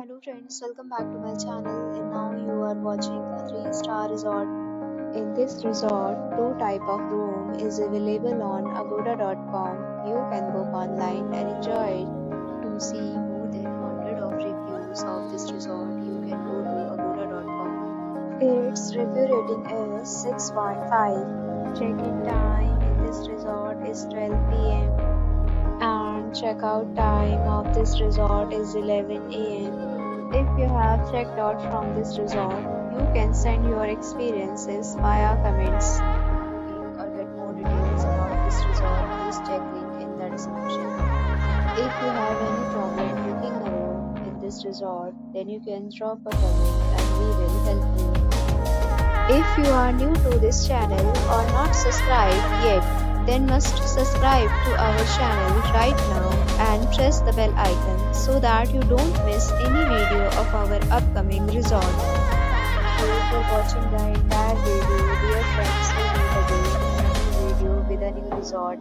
Hello friends, welcome back to my channel and now you are watching a 3-star resort. In this resort, two type of room is available on agoda.com. You can book online and enjoy it. To see more than 100 of reviews of this resort, you can go to agoda.com. Its review rating is 6.5. Check-in time in this resort is 12 p.m. and check-out time of this resort is 11 a.m. If you have checked out from this resort, you can send your experiences via comments. Or get more details about this resort, please check link in the description. If you have any problem booking a room in this resort, then you can drop a comment and we will help you. If you are new to this channel or not subscribed yet, then must subscribe to our channel right now and press the bell icon so that you don't miss any video of our upcoming resort. Thank you for watching the entire video. Dear friends, we meet again in a new video with a new resort.